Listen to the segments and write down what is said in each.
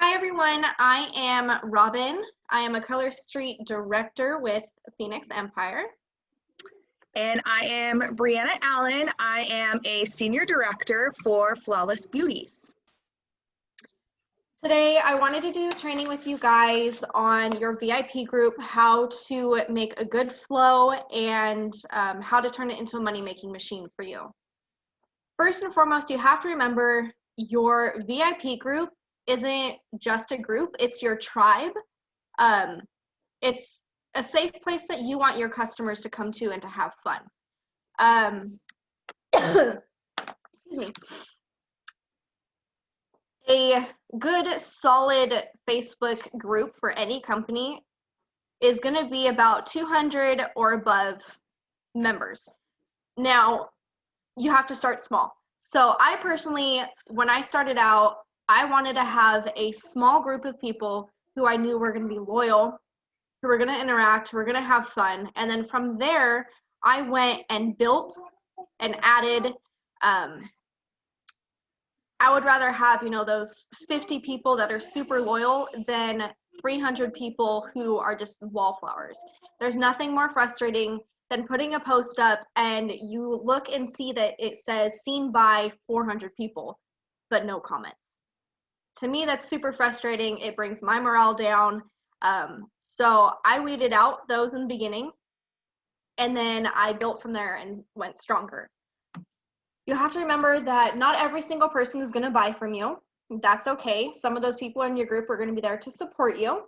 Hi everyone, I am Robin. I am a Colorstreet director with Phoenix Empire. And I am Brianna Allen. I am a senior director for Flawless Beauties. Today I wanted to do training with you guys on your VIP group, how to make a good flow and how to turn it into a money-making machine for you. First and foremost, you have to remember your VIP group isn't just a group, it's your tribe. It's a safe place that you want your customers to come to and to have fun. Excuse me. A good, solid Facebook group for any company is going to be about 200 or above members. Now, you have to start small. So I personally, when I started out, I wanted to have a small group of people who I knew were going to be loyal, who were going to interact, who were going to have fun. And then from there, I went and built and added. I would rather have, those 50 people that are super loyal than 300 people who are just wallflowers. There's nothing more frustrating than putting a post up and you look and see that it says seen by 400 people, but no comments. To me, that's super frustrating. It brings my morale down. So I weeded out those in the beginning, and then I built from there and went stronger. You have to remember that not every single person is going to buy from you. That's okay. Some of those people in your group are going to be there to support you.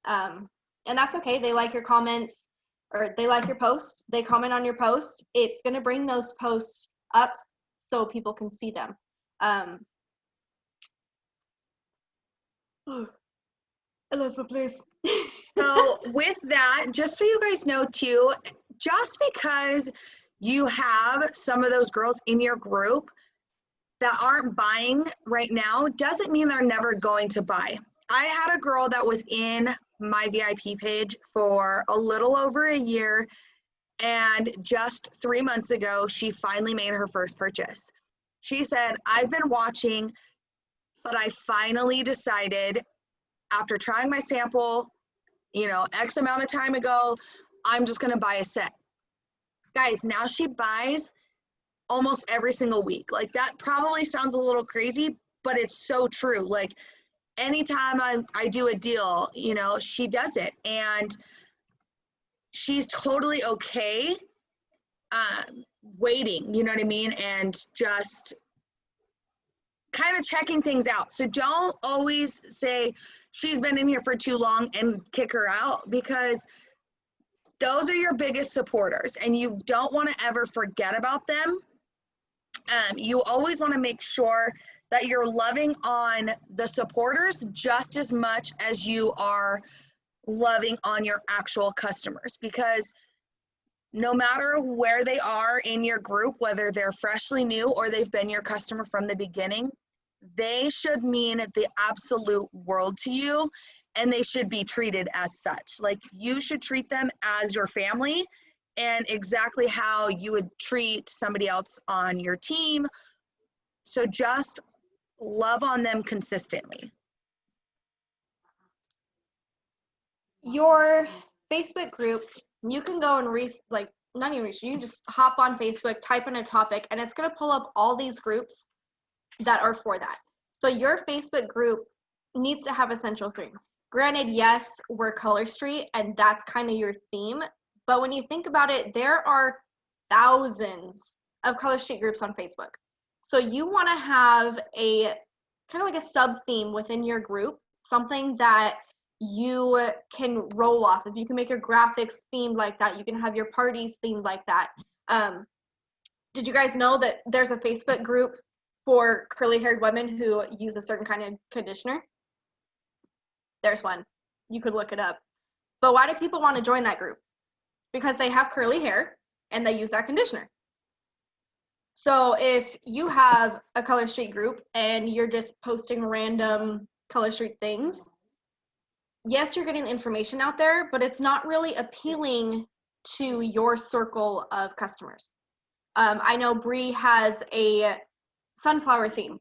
And that's okay. They like your comments or they like your post. They comment on your post. It's going to bring those posts up so people can see them. Elizabeth, please. So with that, just so you guys know too, just because you have some of those girls in your group that aren't buying right now doesn't mean they're never going to buy. I had a girl that was in my VIP page for a little over a year, and just 3 months ago, she finally made her first purchase. She said, I've been watching, but I finally decided after trying my sample, X amount of time ago, I'm just gonna buy a set. Guys, now she buys almost every single week. Like, that probably sounds a little crazy, but it's so true. Like, anytime I do a deal, she does it, and she's totally okay waiting, you know what I mean, and just kind of checking things out. So don't always say she's been in here for too long and kick her out, because those are your biggest supporters and you don't want to ever forget about them. You always want to make sure that you're loving on the supporters just as much as you are loving on your actual customers, because no matter where they are in your group, whether they're freshly new or they've been your customer from the beginning, they should mean the absolute world to you, and they should be treated as such. Like, you should treat them as your family, and exactly how you would treat somebody else on your team. So just love on them consistently. Your Facebook group, you can go and you can just hop on Facebook, type in a topic, and it's going to pull up all these groups that are for that. So your Facebook group needs to have a central theme. Granted, yes, we're Colorstreet, and that's kind of your theme, but when you think about it, there are thousands of Colorstreet groups on Facebook. So you want to have a kind of like a sub theme within your group, something that you can roll off. If you can make your graphics themed like that, you can have your parties themed like that. Did you guys know that there's a Facebook group for curly haired women who use a certain kind of conditioner? There's one. You could look it up. But why do people want to join that group? Because they have curly hair and they use that conditioner. So if you have a Colorstreet group and you're just posting random Colorstreet things, yes, you're getting information out there, but it's not really appealing to your circle of customers. I know Bree has a sunflower theme.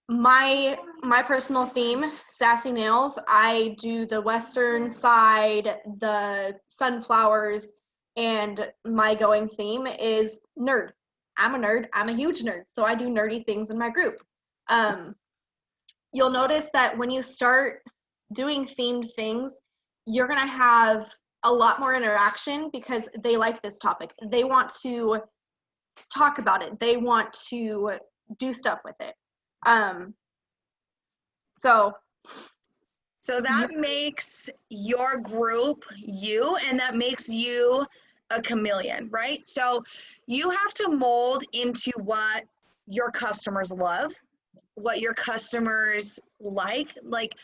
My my personal theme, sassy nails. I do the western side, the sunflowers, and my going theme is nerd. I'm a nerd. I'm a huge nerd, so I do nerdy things in my group. You'll notice that when you start doing themed things, you're going to have a lot more interaction because they like this topic. They want to talk about it. They want to do stuff with it. So that makes your group you, and that makes you a chameleon, right? So you have to mold into what your customers love, what your customers like. Like,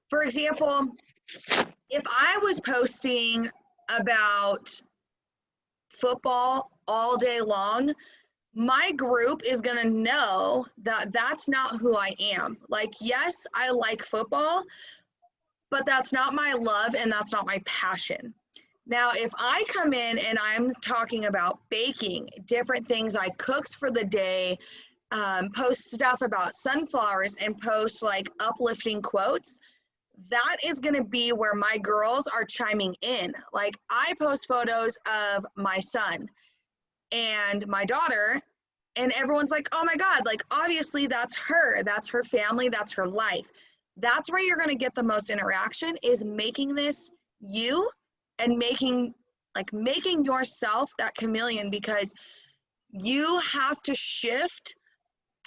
for example, if I was posting about football all day long, my group is going to know that that's not who I am. Like, yes, I like football, but that's not my love and that's not my passion. Now, if I come in and I'm talking about baking, different things I cooked for the day, post stuff about sunflowers and post like uplifting quotes, that is going to be where my girls are chiming in. Like, I post photos of my son and my daughter, and everyone's like, oh my God, like, obviously that's her family, that's her life. That's where you're going to get the most interaction, is making this you and making yourself that chameleon, because you have to shift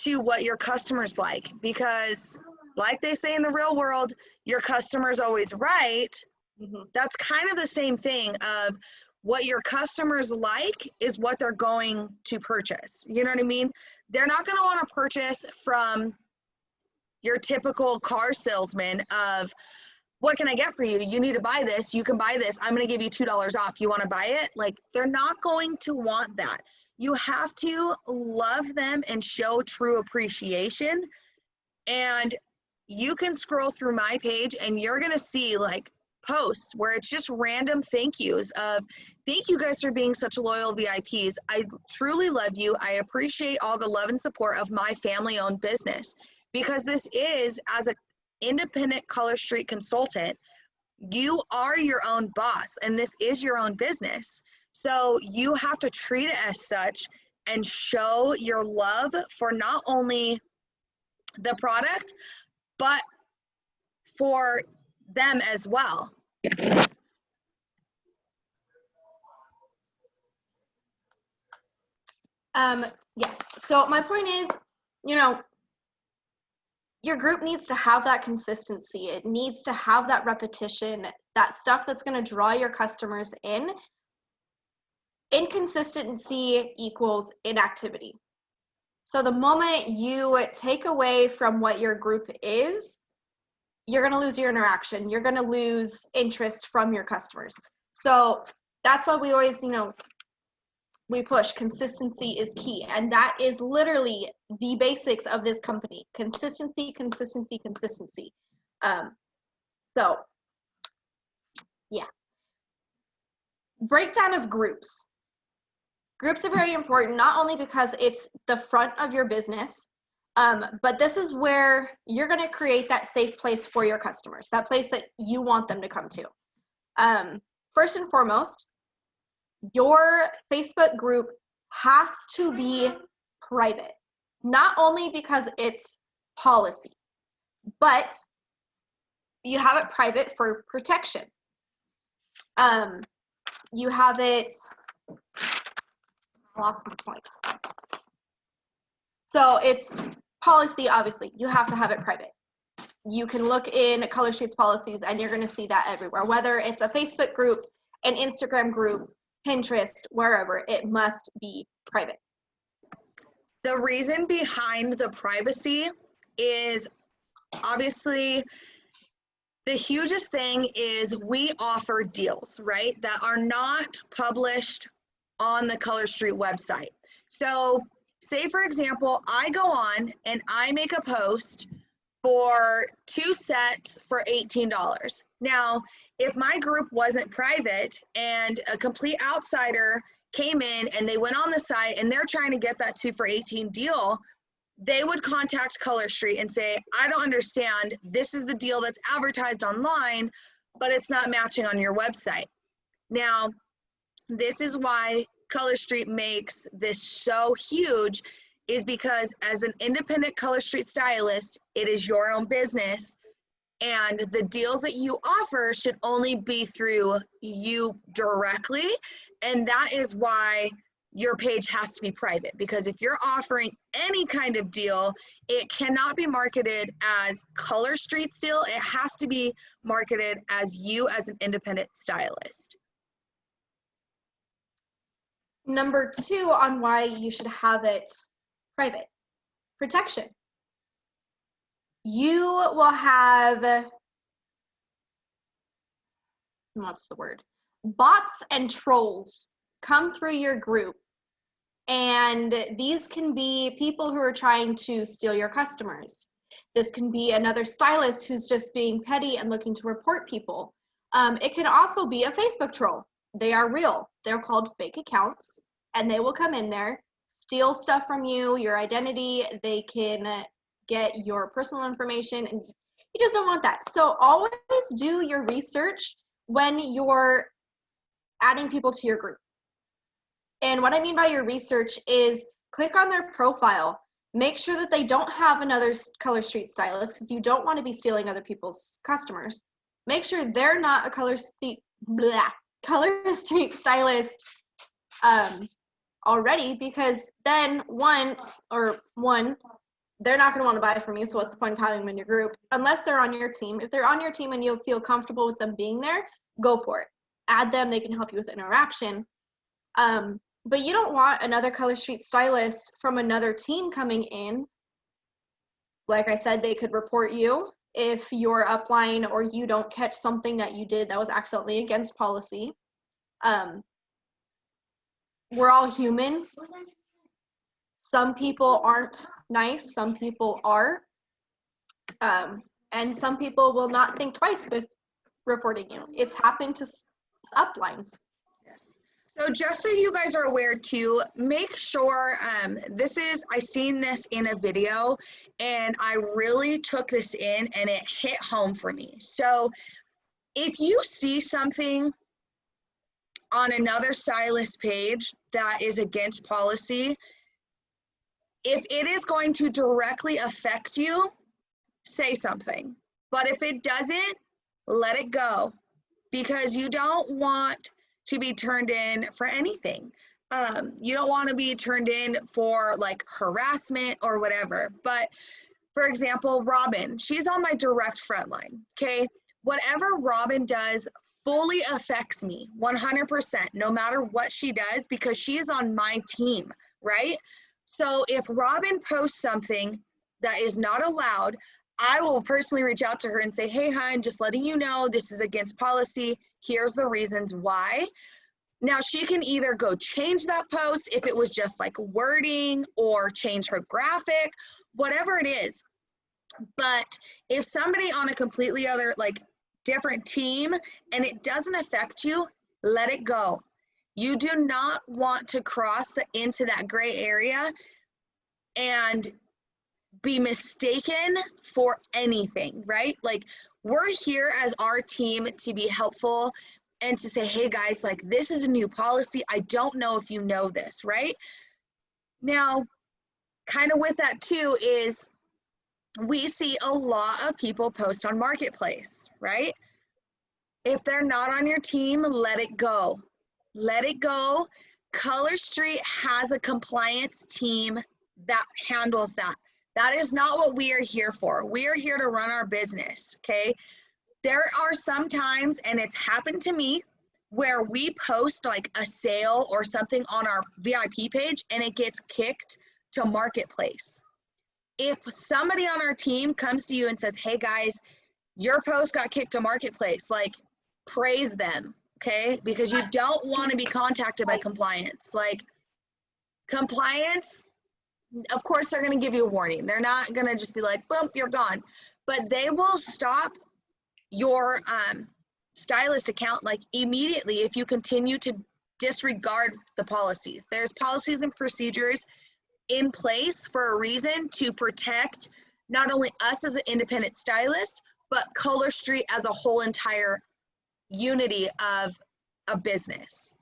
to what your customers like, because like they say in the real world, your customer's always right. mm-hmm. That's kind of the same thing of what your customers like is what they're going to purchase. You know what I mean? They're not going to want to purchase from your typical car salesman of, what can I get for you? You need to buy this. You can buy this. I'm going to give you $2 off. You want to buy it? Like, they're not going to want that. You have to love them and show true appreciation. And you can scroll through my page and you're going to see like posts where it's just random thank yous of, thank you guys for being such loyal VIPs. I truly love you. I appreciate all the love and support of my family-owned business, because this is, as an independent Color Street consultant, you are your own boss and this is your own business. So you have to treat it as such and show your love for not only the product, but for them as well. Yes. So my point is, you know, your group needs to have that consistency. It needs to have that repetition, that stuff that's going to draw your customers in. Inconsistency equals inactivity. So the moment you take away from what your group is, you're going to lose your interaction. You're going to lose interest from your customers. So that's why we always, we push consistency is key. And that is literally the basics of this company. Consistency, consistency, consistency. So yeah. Breakdown of groups. Groups are very important, not only because it's the front of your business, but this is where you're going to create that safe place for your customers, that place that you want them to come to. First and foremost, your Facebook group has to be private, not only because it's policy, but you have it private for protection. You have it, I lost my points. So it's policy, obviously, you have to have it private. You can look in Color Street's policies and you're going to see that everywhere, whether it's a Facebook group, an Instagram group, Pinterest, wherever, it must be private. The reason behind the privacy is obviously the hugest thing is we offer deals, right, that are not published on the Color Street website. So say, for example, I go on and I make a post for 2 sets for $18. Now, if my group wasn't private and a complete outsider came in and they went on the site and they're trying to get that 2 for $18 deal, they would contact Colorstreet and say, I don't understand, this is the deal that's advertised online, but it's not matching on your website. Now, this is why Colorstreet makes this so huge, is because as an independent Colorstreet stylist, it is your own business, and the deals that you offer should only be through you directly. And that is why your page has to be private, because if you're offering any kind of deal, it cannot be marketed as Colorstreet's deal. It has to be marketed as you as an independent stylist. Number 2 on why you should have it private: protection. You will have, what's the word? Bots and trolls come through your group. And these can be people who are trying to steal your customers. This can be another stylist who's just being petty and looking to report people. It can also be a Facebook troll. They are real. They're called fake accounts, and they will come in there, steal stuff from you, your identity. They can get your personal information, and you just don't want that. So always do your research when you're adding people to your group. And what I mean by your research is click on their profile. Make sure that they don't have another Colorstreet stylist, because you don't want to be stealing other people's customers. Make sure they're not a Colorstreet stylist already, because then one, they're not going to want to buy from you, so what's the point of having them in your group? Unless they're on your team. If they're on your team and you feel comfortable with them being there, go for it. Add them. They can help you with interaction. But you don't want another Colorstreet stylist from another team coming in. Like I said, they could report you if you're upline or you don't catch something that you did that was accidentally against policy. We're all human. Some people aren't nice, some people are. And some people will not think twice with reporting you. It's happened to uplines. So just so you guys are aware too, make sure, I seen this in a video and I really took this in and it hit home for me. So if you see something on another stylist page that is against policy, if it is going to directly affect you, say something. But if it doesn't, let it go, because you don't want to be turned in for anything. You don't want to be turned in for like harassment or whatever. But for example, Robin, she's on my direct front line, okay? Whatever Robin does fully affects me 100%, no matter what she does, because she is on my team, right? So if Robin posts something that is not allowed, I will personally reach out to her and say, hey, hon, just letting you know this is against policy. Here's the reasons why. Now she can either go change that post if it was just like wording, or change her graphic, whatever it is. But if somebody on a completely other, like different team, and it doesn't affect you, let it go. You do not want to cross into that gray area and be mistaken for anything, right? Like, we're here as our team to be helpful and to say, hey guys, like this is a new policy. I don't know if you know this, right? Now, kind of with that too is we see a lot of people post on Marketplace, right? If they're not on your team, let it go. Let it go. Colorstreet has a compliance team that handles that. That is not what we are here for. We are here to run our business, okay? There are some times, and it's happened to me, where we post like a sale or something on our VIP page and it gets kicked to Marketplace. If somebody on our team comes to you and says, hey guys, your post got kicked to Marketplace, like praise them, okay? Because you don't want to be contacted by compliance. Like compliance, of course they're going to give you a warning. They're not going to just be like, boom, you're gone. But they will stop your stylist account like immediately if you continue to disregard the policies. There's policies and procedures. in place for a reason to protect not only us as an independent stylist, but Colorstreet as a whole entire unity of a business.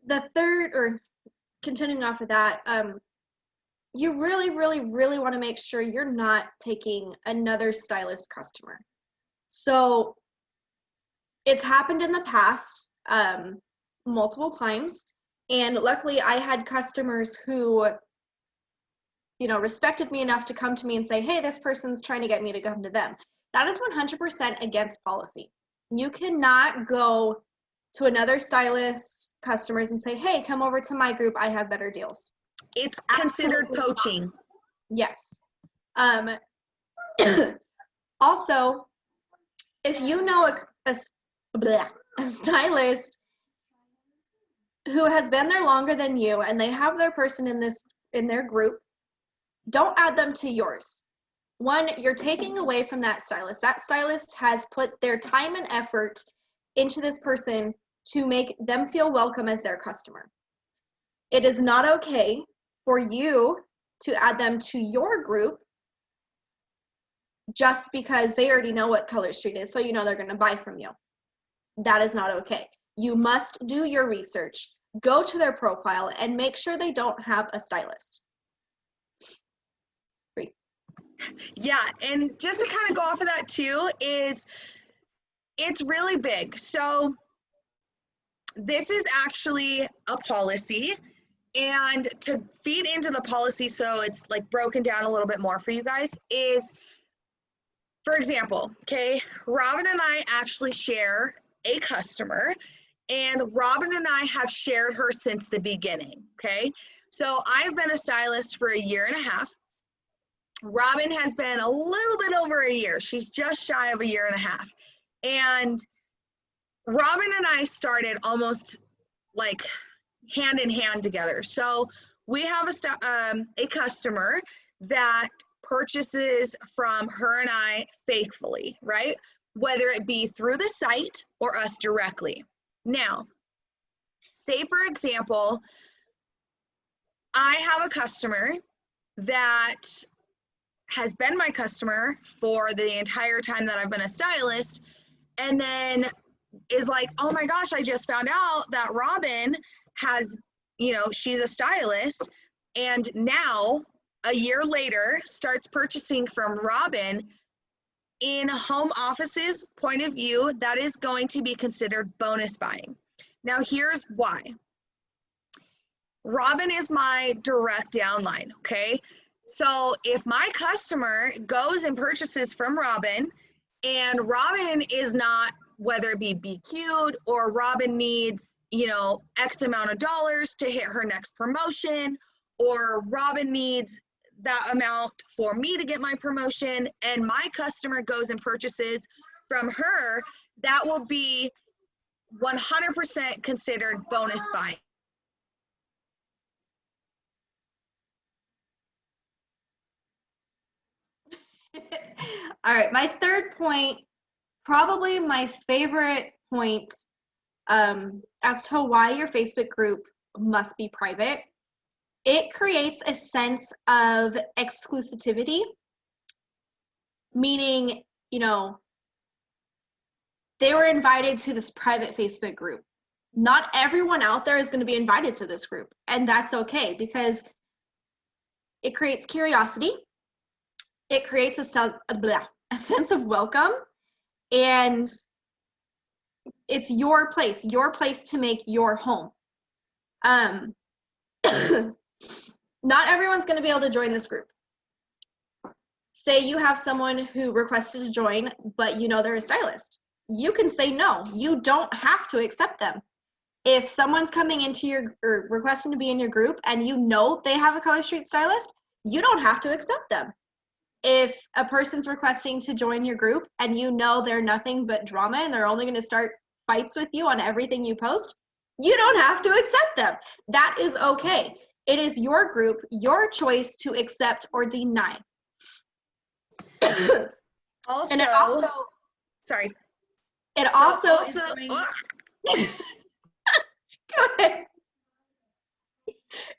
The third, or continuing off of that, you really, really, really want to make sure you're not taking another stylist customer. So it's happened in the past multiple times, and luckily I had customers who, you know, respected me enough to come to me and say, hey, this person's trying to get me to come to them. That is 100% against policy. You cannot go to another stylist customers and say, hey, come over to my group, I have better deals. It's considered Absolutely poaching. not. Yes. Also, if you know a stylist who has been there longer than you and they have their person in their group, don't add them to yours. One, you're taking away from that stylist. That stylist has put their time and effort into this person to make them feel welcome as their customer. It is not okay for you to add them to your group just because they already know what Colorstreet is, so you know they're going to buy from you. That is not okay. You must do your research, go to their profile, and make sure they don't have a stylist. Great. Yeah, and just to kind of go off of that too, is it's really big. So this is actually a policy, and to feed into the policy so it's like broken down a little bit more for you guys is, for example, okay, Robin and I actually share a customer, and Robin and I have shared her since the beginning, okay? So I've been a stylist for 1.5 years. Robin has been a little bit over 1 year. She's just shy of 1.5 years. And Robin and I started almost like hand in hand together. So we have a customer that purchases from her and I faithfully, right? Whether it be through the site or us directly. Now, say for example, I have a customer that has been my customer for the entire time that I've been a stylist, and then is like, oh my gosh, I just found out that Robin has, you know, she's a stylist, and now 1 year later starts purchasing from Robin. In home office's point of view, that is going to be considered bonus buying. Now here's why. Robin is my direct downline, okay? So if my customer goes and purchases from Robin, and Robin is not, whether it be BQ'd or Robin needs, you know, X amount of dollars to hit her next promotion, or Robin needs that amount for me to get my promotion, and my customer goes and purchases from her, that will be 100% considered bonus buying. All right, my third point, probably my favorite point as to why your Facebook group must be private. It creates a sense of exclusivity, meaning, you know, they were invited to this private Facebook group. Not everyone out there is going to be invited to this group, and that's okay because it creates curiosity. It creates a sense of welcome, and it's your place to make your home. Not everyone's going to be able to join this group. Say you have someone who requested to join, but you know they're a stylist. You can say no. You don't have to accept them. If someone's coming into your, or requesting to be in your group, and you know they have a Colorstreet stylist, you don't have to accept them. If a person's requesting to join your group and you know they're nothing but drama and they're only going to start fights with you on everything you post, you don't have to accept them. That is okay. It is your group, your choice to accept or deny. Also, and it also, sorry. It also, Go ahead.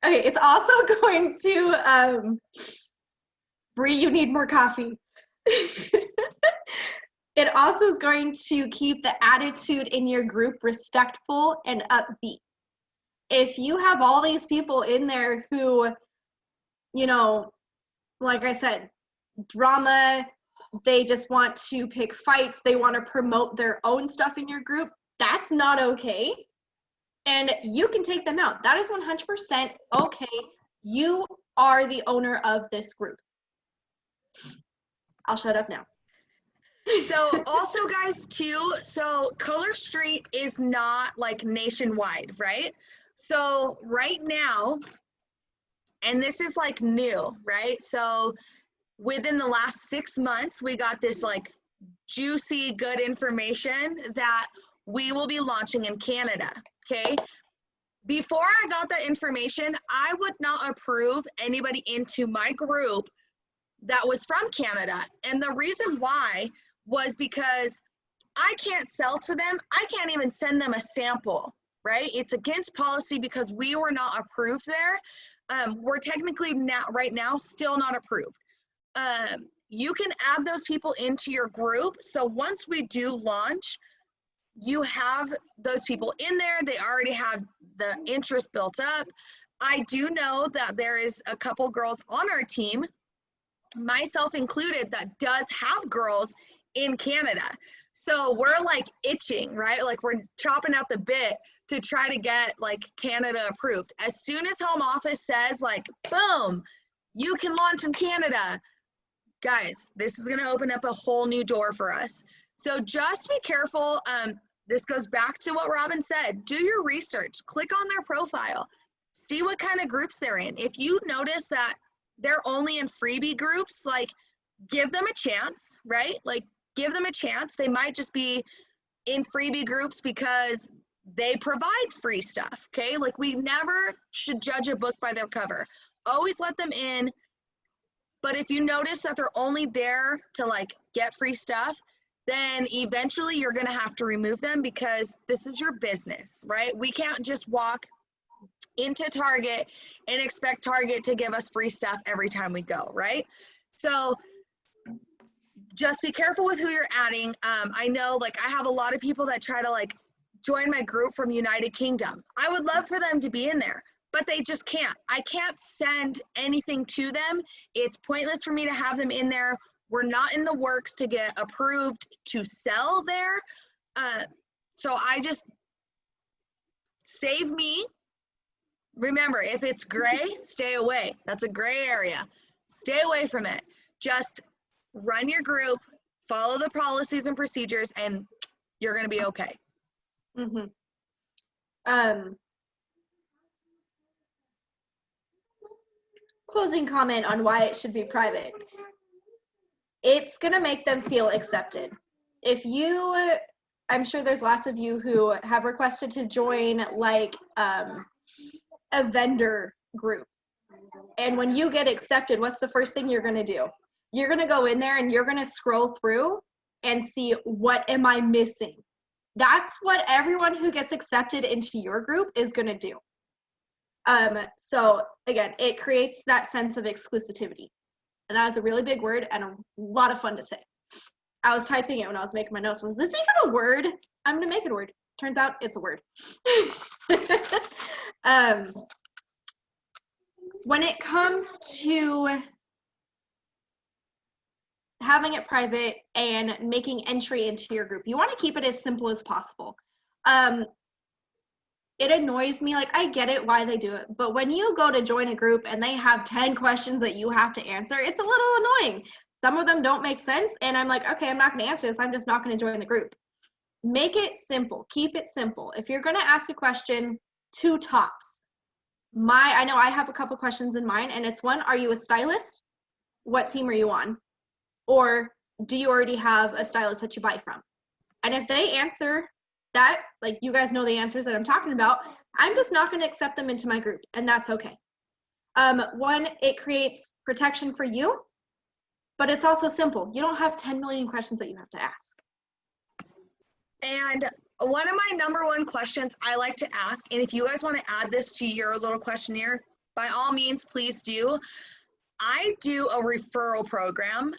Okay, it's also going to, Bree, you need more coffee. It also is going to keep the attitude in your group respectful and upbeat. If you have all these people in there who, you know, like I said, drama, they just want to pick fights, they want to promote their own stuff in your group, that's not okay. And you can take them out. That is 100% okay. You are the owner of this group. I'll shut up now. So also guys too, so Colorstreet is not like nationwide, right? So right now, and this is like new, right? So within the last 6 months, we got this like juicy, good information that we will be launching in Canada, okay? Before I got that information, I would not approve anybody into my group that was from Canada. And the reason why was because I can't sell to them. I can't even send them a sample, right? It's against policy because we were not approved there. We're technically now, right now, still not approved. You can add those people into your group. So once we do launch, you have those people in there. They already have the interest built up. I do know that there is a couple girls on our team, myself included, that does have girls in Canada. So we're like itching, right? Like we're chopping out the bit to try to get like Canada approved. As soon as home office says like, boom, you can launch in Canada, guys, this is gonna open up a whole new door for us. So just be careful. This goes back to what Robin said. Do your research, click on their profile, see what kind of groups they're in. If you notice that they're only in freebie groups, like give them a chance, right? Like give them a chance. They might just be in freebie groups because they provide free stuff, okay? Like we never should judge a book by their cover. Always let them in. But if you notice that they're only there to like get free stuff, then eventually you're gonna have to remove them because this is your business, right? We can't just walk into Target and expect Target to give us free stuff every time we go, right? So just be careful with who you're adding. I know like I have a lot of people that try to like join my group from United Kingdom. I would love for them to be in there, but they just can't. I can't send anything to them. It's pointless for me to have them in there. We're not in the works to get approved to sell there. So I just, save me. Remember, if it's gray, stay away. That's a gray area. Stay away from it. Just run your group, follow the policies and procedures, and you're gonna be okay. Closing comment on why it should be private. It's gonna make them feel accepted. If you, I'm sure there's lots of you who have requested to join like a vendor group. And when you get accepted, what's the first thing you're gonna do? You're gonna go in there and you're gonna scroll through and see, what am I missing? That's what everyone who gets accepted into your group is gonna do. So again, it creates that sense of exclusivity. And that was a really big word and a lot of fun to say. I was typing it when I was making my notes. Was this even a word? I'm gonna make it a word. Turns out it's a word. When it comes to having it private and making entry into your group, you want to keep it as simple as possible. It annoys me, like I get it why they do it, but when you go to join a group and they have 10 questions that you have to answer, it's a little annoying. Some of them don't make sense, and I'm like, okay, I'm not going to answer this. I'm just not going to join the group. Make it simple. Keep it simple. If you're going to ask a question, 2 tops. I know I have a couple questions in mind, and it's one, are you a stylist? What team are you on? Or do you already have a stylist that you buy from? And if they answer that, like you guys know the answers that I'm talking about, I'm just not going to accept them into my group, and that's okay. One, it creates protection for you, but it's also simple. You don't have 10 million questions that you have to ask. And one of my number one questions I like to ask, and if you guys want to add this to your little questionnaire, by all means, please do. I do a referral program.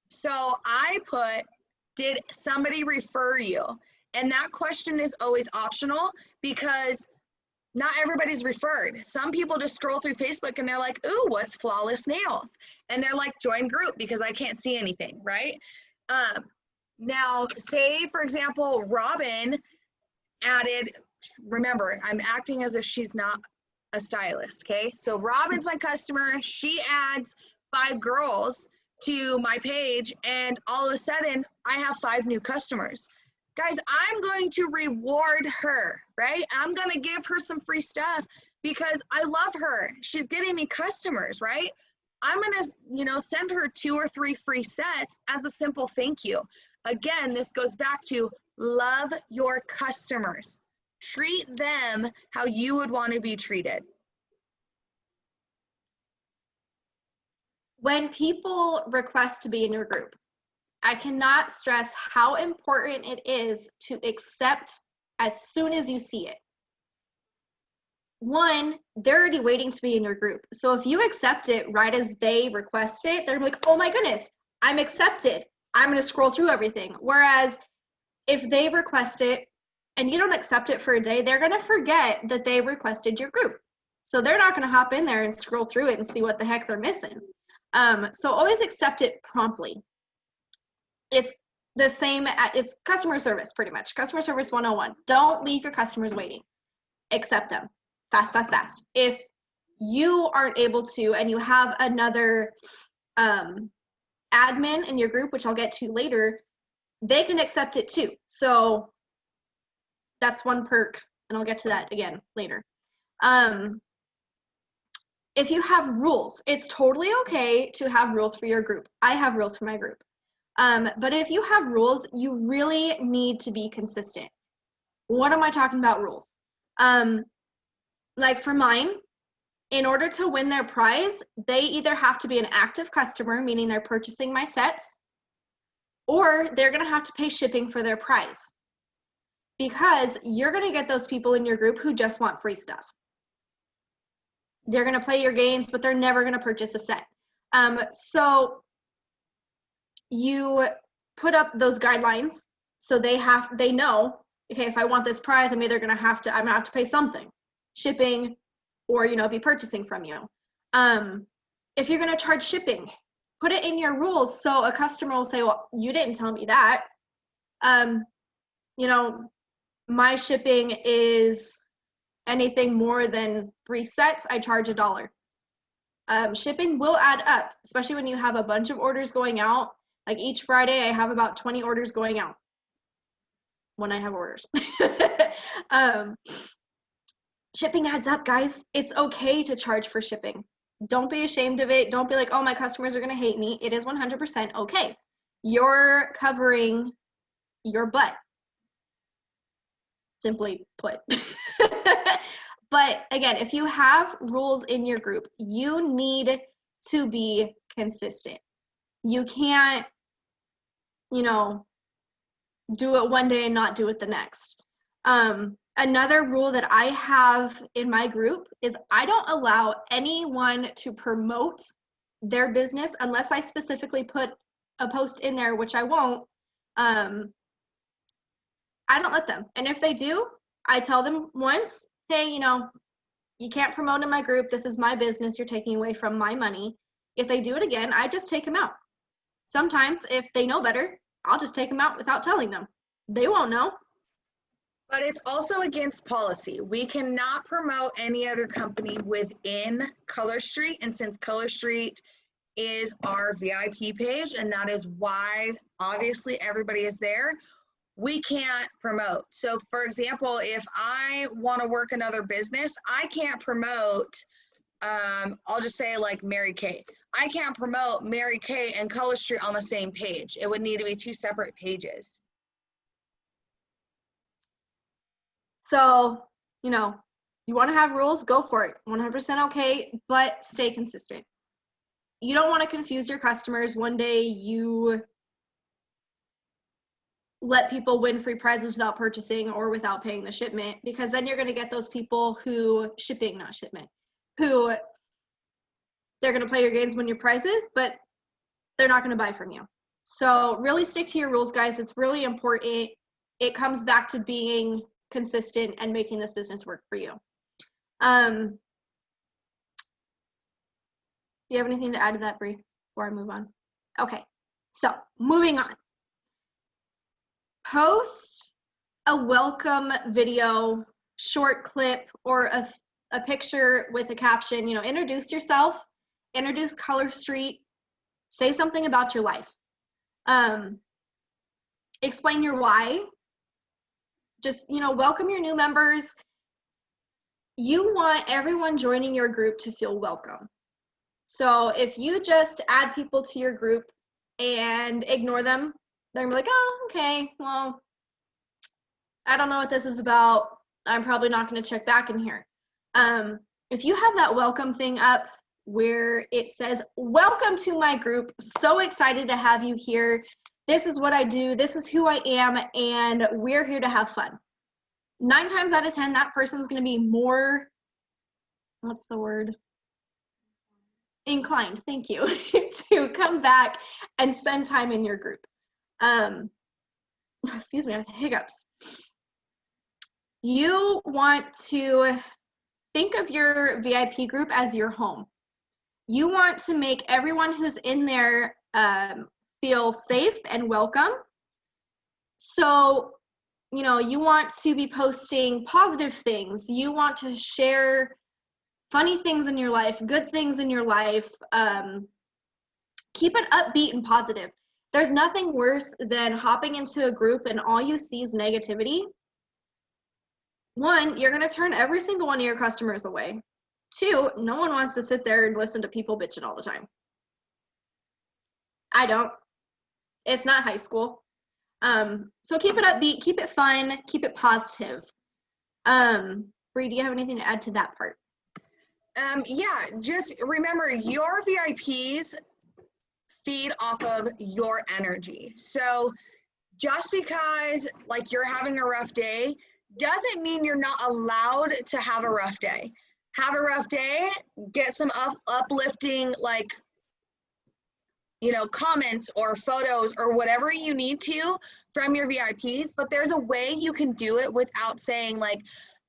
So I put, did somebody refer you? And that question is always optional because not everybody's referred. Some people just scroll through Facebook and they're like, ooh, what's Flawless Nails? And they're like, join group because I can't see anything, right? Now, say, for example, Robin added, remember, I'm acting as if she's not a stylist, okay? So Robin's my customer. She adds 5 girls to my page, and all of a sudden, I have 5 new customers. Guys, I'm going to reward her, right? I'm going to give her some free stuff because I love her. She's getting me customers, right? I'm going to, send her 2 or 3 free sets as a simple thank you. Again, this goes back to love your customers. Treat them how you would want to be treated. When people request to be in your group, I cannot stress how important it is to accept as soon as you see it. One, they're already waiting to be in your group. So if you accept it right as they request it, they're like, oh my goodness, I'm accepted. I'm going to scroll through everything. Whereas if they request it and you don't accept it for a day, they're going to forget that they requested your group. So they're not going to hop in there and scroll through it and see what the heck they're missing. So always accept it promptly. It's the same, it's customer service pretty much. Customer service 101. Don't leave your customers waiting. Accept them. Fast, fast, fast. If you aren't able to and you have another admin in your group, which I'll get to later, they can accept it too. So that's one perk, and I'll get to that again later. If you have rules, it's totally okay to have rules for your group. I have rules for my group. But if you have rules, you really need to be consistent. What am I talking about rules? Like for mine, in order to win their prize, they either have to be an active customer, meaning they're purchasing my sets, or they're going to have to pay shipping for their prize. Because you're going to get those people in your group who just want free stuff. They're going to play your games, but they're never going to purchase a set. So you put up those guidelines so they know, okay, if I want this prize, I'm either going to have to pay something, shipping, or be purchasing from you. If you're going to charge shipping, put it in your rules so a customer will say, well, you didn't tell me that. My shipping is anything more than 3 sets, I charge $1. Shipping will add up, especially when you have a bunch of orders going out. Like each Friday, I have about 20 orders going out when I have orders. Shipping adds up, guys. It's okay to charge for shipping. Don't be ashamed of it. Don't be like, oh, my customers are going to hate me. It is 100% okay. You're covering your butt, simply put. But again, if you have rules in your group, you need to be consistent. You can't, do it one day and not do it the next. Another rule that I have in my group is I don't allow anyone to promote their business unless I specifically put a post in there, which I won't. I don't let them. And if they do, I tell them once, hey, you can't promote in my group. This is my business. You're taking away from my money. If they do it again, I just take them out. Sometimes if they know better, I'll just take them out without telling them. They won't know. But it's also against policy. We cannot promote any other company within Colorstreet. And since Colorstreet is our VIP page, and that is why obviously everybody is there, we can't promote. So for example, if I want to work another business, I can't promote, I'll just say like Mary Kay. I can't promote Mary Kay and Colorstreet on the same page. It would need to be 2 separate pages. So, you want to have rules, go for it. 100% okay, but stay consistent. You don't want to confuse your customers. One day you let people win free prizes without purchasing or without paying the shipment, because then you're going to get those people who who they're going to play your games, win your prizes, but they're not going to buy from you. So really stick to your rules, guys. It's really important. It comes back to being consistent and making this business work for you. Do you have anything to add to that, Bree, before I move on? Okay, so moving on. Post a welcome video, short clip, or a picture with a caption. You know, introduce yourself, introduce Colorstreet, say something about your life. Explain your why. Just, you know, welcome your new members. You want everyone joining your group to feel welcome. So if you just add people to your group and ignore them, they're gonna be like, oh, okay, well, I don't know what this is about. I'm probably not gonna check back in here. If you have that welcome thing up where it says, welcome to my group, so excited to have you here. This is what I do, this is who I am, and we're here to have fun. 9 times out of 10, that person's gonna be more, what's the word? Inclined, thank you, to come back and spend time in your group. Excuse me, I have hiccups. You want to think of your VIP group as your home. You want to make everyone who's in there feel safe and welcome. So, you know, you want to be posting positive things. You want to share funny things in your life, good things in your life. Keep it upbeat and positive. There's nothing worse than hopping into a group and all you see is negativity. 1, you're going to turn every single one of your customers away. 2, no one wants to sit there and listen to people bitching all the time. I don't. It's not high school. So keep it upbeat, keep it fun, keep it positive. Bree, do you have anything to add to that part? Yeah, just remember your VIPs feed off of your energy. So just because like you're having a rough day doesn't mean you're not allowed to have a rough day. Have a rough day, get some uplifting, like, you know, comments or photos or whatever you need to from your VIPs, but there's a way you can do it without saying like,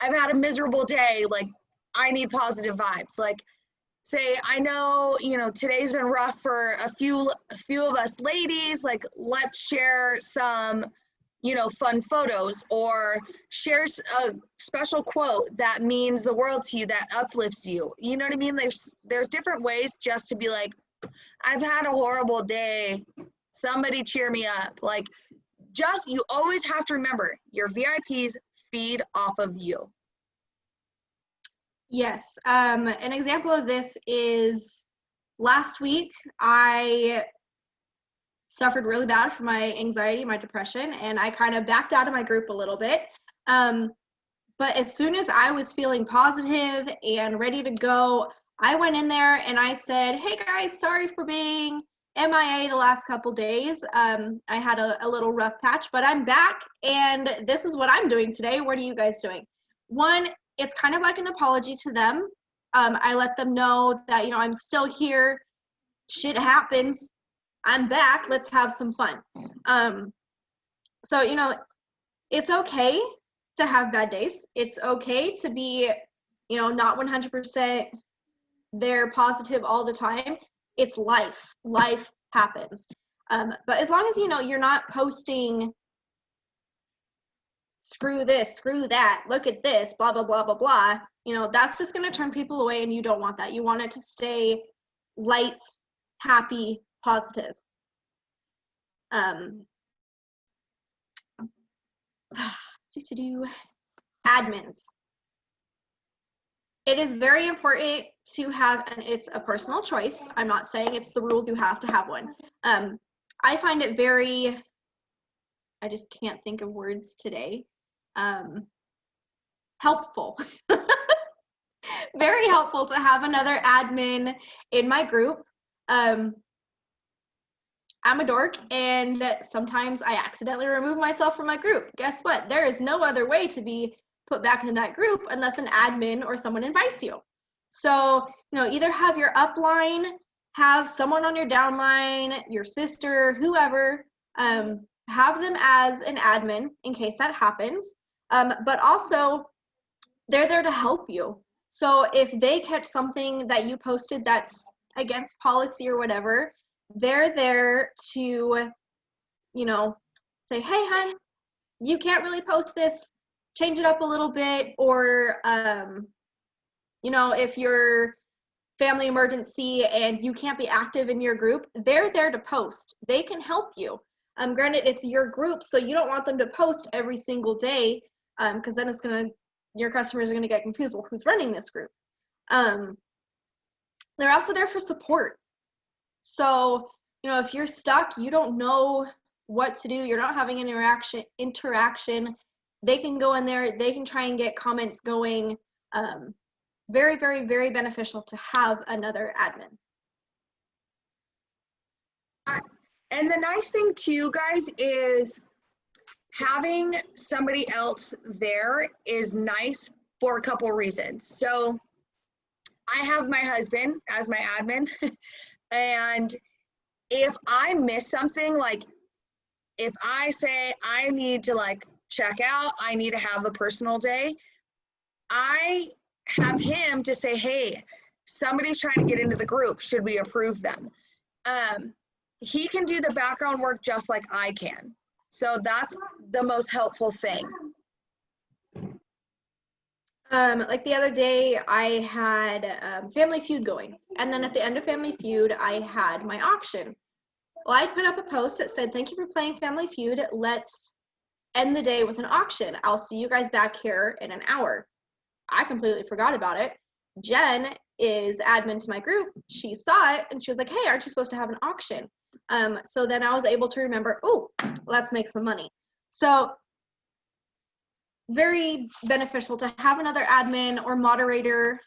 I've had a miserable day, like I need positive vibes. Like, say, I know, you know, today's been rough for a few of us ladies, like let's share some, you know, fun photos, or share a special quote that means the world to you, that uplifts you. You know what I mean? There's different ways just to be like, I've had a horrible day, somebody cheer me up. Like, just, you always have to remember your VIPs feed off of you. Yes, an example of this is last week I suffered really bad from my anxiety, my depression, and I kind of backed out of my group a little bit. But as soon as I was feeling positive and ready to go, I went in there and I said, hey guys, sorry for being MIA the last couple days. I had a little rough patch, but I'm back and this is what I'm doing today. What are you guys doing? 1, it's kind of like an apology to them. I let them know that, you know, I'm still here. Shit happens. I'm back. Let's have some fun. So, you know, it's okay to have bad days. It's okay to be, you know, not 100% there positive all the time. It's life. Life happens. But as long as, you know, you're not posting screw this, screw that, look at this, blah, blah, blah, blah, blah, you know, that's just going to turn people away, and you don't want that. You want it to stay light, happy, positive. Admins. It is very important to have, and it's a personal choice. I'm not saying it's the rules, you have to have one. I find it very, I just can't think of words today. Helpful. Very helpful to have another admin in my group. I'm a dork, and sometimes I accidentally remove myself from my group. Guess what? There is no other way to be put back into that group unless an admin or someone invites you. So, either have your upline, have someone on your downline, your sister, whoever, have them as an admin in case that happens. But also, they're there to help you. So if they catch something that you posted that's against policy or whatever, they're there to, say, hey, hon, you can't really post this, change it up a little bit, or, if you're family emergency and you can't be active in your group, they're there to post. They can help you. Granted, it's your group, so you don't want them to post every single day, because then your customers are going to get confused. Well, who's running this group? They're also there for support. So, if you're stuck, you don't know what to do, you're not having an interaction, they can go in there, they can try and get comments going. Very, very, very beneficial to have another admin. And the nice thing too, guys, is having somebody else there is nice for a couple reasons. So I have my husband as my admin, and if I miss something, like if I say I need to check out, I need to have a personal day, I have him to say, hey, somebody's trying to get into the group, should we approve them? He can do the background work just like I can. So that's the most helpful thing. Like the other day, I had Family Feud going. And then at the end of Family Feud, I had my auction. Well, I put up a post that said, thank you for playing Family Feud. Let's end the day with an auction. I'll see you guys back here in an hour. I completely forgot about it. Jen is admin to my group. She saw it and she was like, hey, aren't you supposed to have an auction? So then I was able to remember, oh, let's make some money. So very beneficial to have another admin or moderator.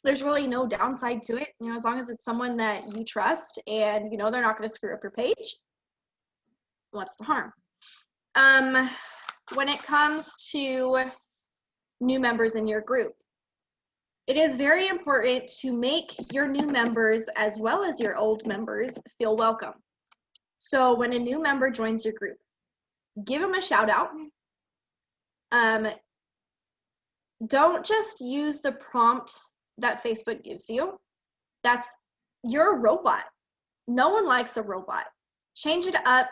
There's really no downside to it, as long as it's someone that you trust and they're not going to screw up your page. What's the harm? When it comes to new members in your group, it is very important to make your new members as well as your old members feel welcome. So when a new member joins your group, give them a shout out. Don't just use the prompt that Facebook gives you. You're a robot. No one likes a robot. Change it up.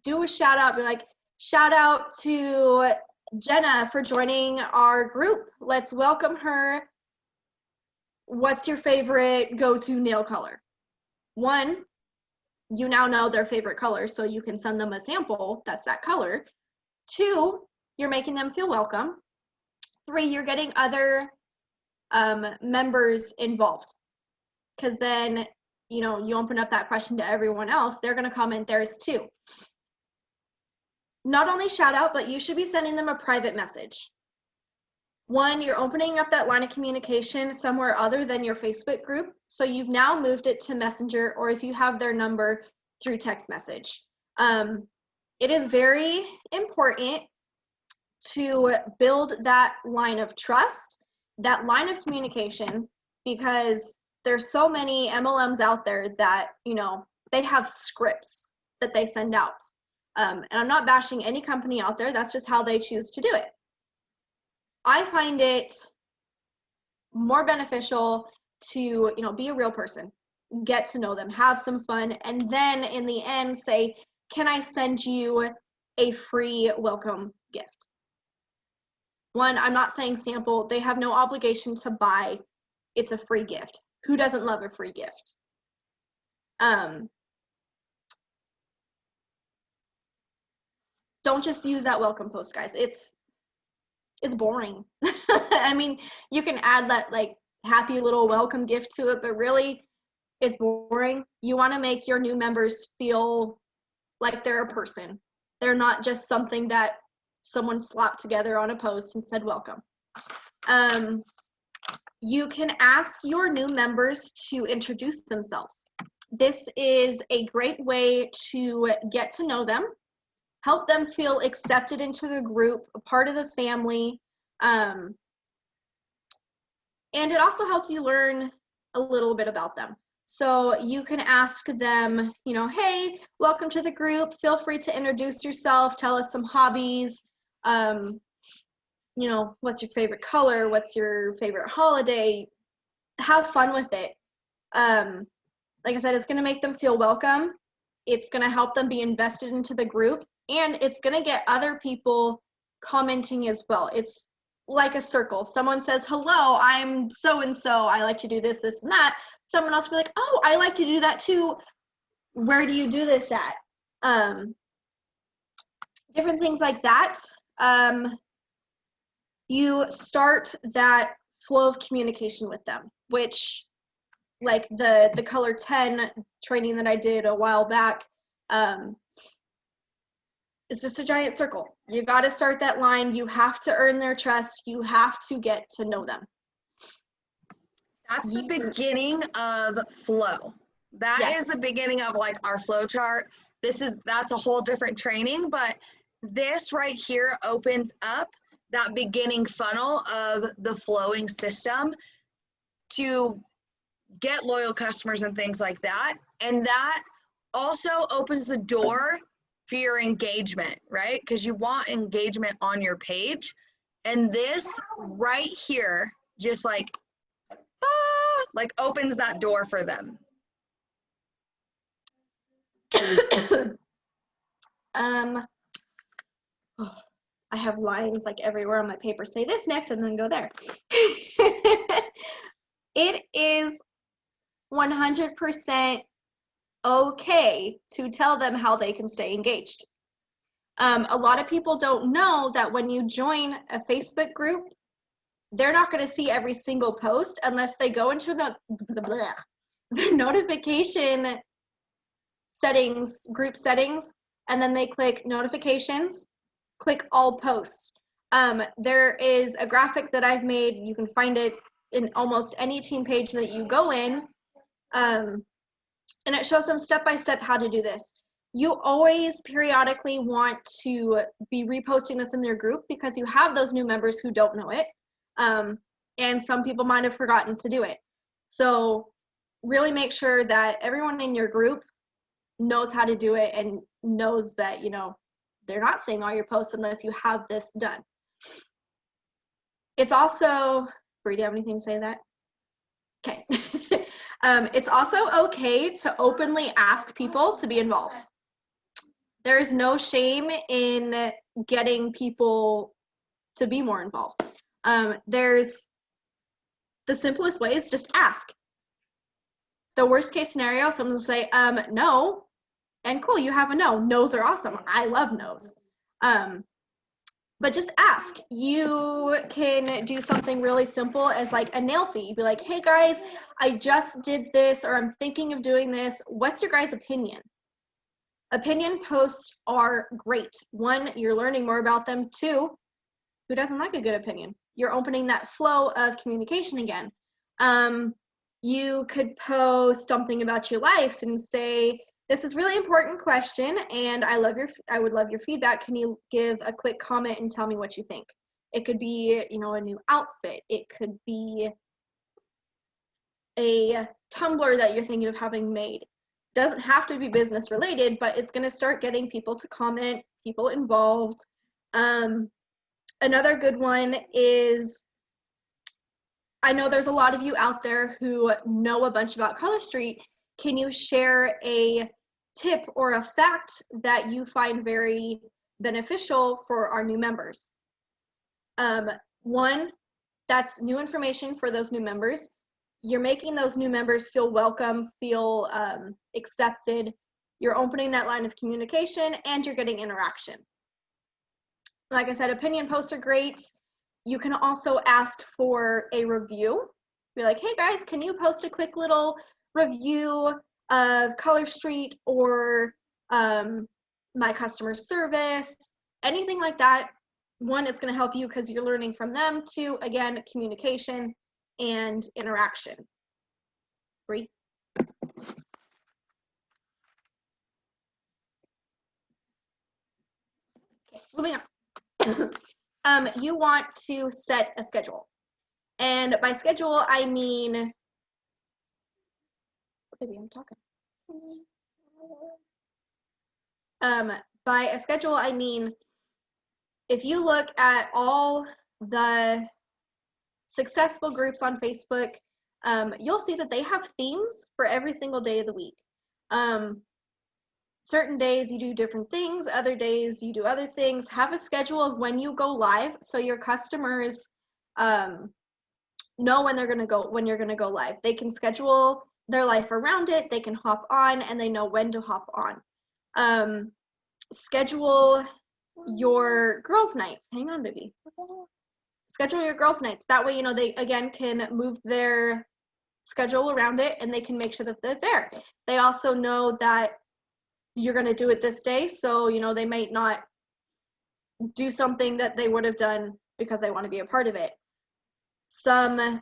Do a shout out. Be like, shout out to Jenna for joining our group. Let's welcome her. What's your favorite go-to nail color? 1, you now know their favorite color, so you can send them a sample that's that color. 2, you're making them feel welcome. 3, you're getting other members involved, because then you open up that question to everyone else. They're going to comment theirs too. Not only shout out, but you should be sending them a private message. 1, you're opening up that line of communication somewhere other than your Facebook group, so you've now moved it to Messenger, or if you have their number, through text message. It is very important to build that line of trust, that line of communication, because there's so many MLMs out there that, they have scripts that they send out. And I'm not bashing any company out there, that's just how they choose to do it. I find it more beneficial to, be a real person, get to know them, have some fun, and then in the end say, can I send you a free welcome gift? 1, I'm not saying sample. They have no obligation to buy. It's a free gift. Who doesn't love a free gift? Don't just use that welcome post, guys. It's boring. I mean, you can add that happy little welcome gift to it, but really it's boring. You want to make your new members feel like they're a person. They're not just something that someone slapped together on a post and said welcome. You can ask your new members to introduce themselves. This is a great way to get to know them, help them feel accepted into the group, a part of the family, and it also helps you learn a little bit about them. So you can ask them, you know, hey, welcome to the group. Feel free to introduce yourself. Tell us some hobbies. You know, what's your favorite color? What's your favorite holiday? Have fun with it. Like I said, it's going to make them feel welcome. It's going to help them be invested into the group, and it's going to get other people commenting as well. It's like a circle. Someone says, hello, I'm so-and-so. I like to do this, this, and that. Someone else will be like, oh, I like to do that too. Where do you do this at? Different things like that. You start that flow of communication with them, which like the color 10 training that I did a while back, it's just a giant circle. You got to start that line. You have to earn their trust. You have to get to know them. That's the beginning of flow. That is the beginning of like our flow chart. That's a whole different training, but this right here opens up that beginning funnel of the flowing system to get loyal customers and things like that. And that also opens the door for your engagement, right? Because you want engagement on your page. And this right here just like opens that door for them. I have lines like everywhere on my paper. Say this next and then go there. It is 100% okay to tell them how they can stay engaged. A lot of people don't know that when you join a Facebook group, they're not going to see every single post unless they go into their notification settings, group settings, and then they click notifications, click all posts. There is a graphic that I've made. You can find it in almost any team page that you go in. And it shows them step-by-step how to do this. You always periodically want to be reposting this in their group because you have those new members who don't know it. And some people might have forgotten to do it. So really make sure that everyone in your group knows how to do it and knows that, you know, they're not seeing all your posts unless you have this done. It's also, Bree, do you have anything to say to that? Okay. It's also okay to openly ask people to be involved. There's no shame in getting people to be more involved. There's the simplest way is just ask. The worst case scenario, someone will say, no, and cool, you have a no. No's are awesome. I love no's. But just ask. You can do something really simple as like a nail fee. Be like, hey guys, I just did this, or I'm thinking of doing this. What's your guys' opinion? Opinion posts are great. One, you're learning more about them. Two, who doesn't like a good opinion? You're opening that flow of communication again. You could post something about your life and say, this is a really important question, and I would love your feedback. Can you give a quick comment and tell me what you think? It could be, you know, a new outfit. It could be a tumbler that you're thinking of having made. Doesn't have to be business related, but it's going to start getting people to comment, people involved. Another good one is, I know there's a lot of you out there who know a bunch about Colorstreet. Can you share a tip or a fact that you find very beneficial for our new members? One, that's new information for those new members. You're making those new members feel welcome, feel accepted. You're opening that line of communication, and you're getting interaction. Like I said, opinion posts are great. You can also ask for a review. Be like, hey guys, can you post a quick little review of Colorstreet or my customer service, anything like that. One, it's going to help you because you're learning from them. Two, again, communication and interaction. Bree? moving on. You want to set a schedule. And by schedule, I mean, baby, I'm talking. By a schedule, I mean, if you look at all the successful groups on Facebook, you'll see that they have themes for every single day of the week. Certain days you do different things, other days you do other things. Have a schedule of when you go live so your customers know when you're gonna go live. They can schedule their life around it, they can hop on, and they know when to hop on. Schedule your girls' nights. Hang on, baby. Schedule your girls' nights. That way, they again can move their schedule around it and they can make sure that they're there. They also know that you're going to do it this day, so they might not do something that they would have done because they want to be a part of it. Some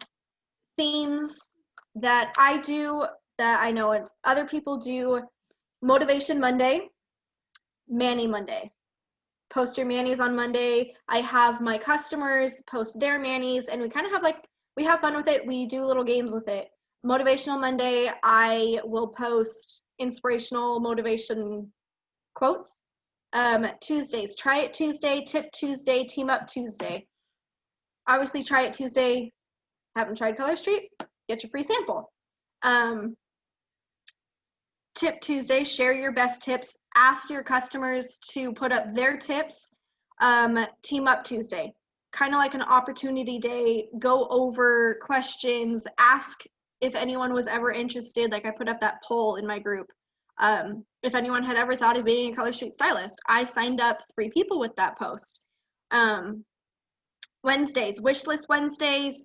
themes that I do that I know other people do: Motivation Monday, Manny Monday. Post your Mannies on Monday. I have my customers post their Mannies, and we kind of have we have fun with it. We do little games with it. Motivational Monday, I will post inspirational motivation quotes. Tuesdays, Try It Tuesday, Tip Tuesday, Team Up Tuesday. Obviously, Try It Tuesday. Haven't tried Colorstreet? Get your free sample. Tip Tuesday, share your best tips. Ask your customers to put up their tips. Team Up Tuesday, kind of like an opportunity day. Go over questions. Ask if anyone was ever interested. Like I put up that poll in my group. If anyone had ever thought of being a Colorstreet stylist, I signed up 3 people with that post. Wednesdays, wish list Wednesdays.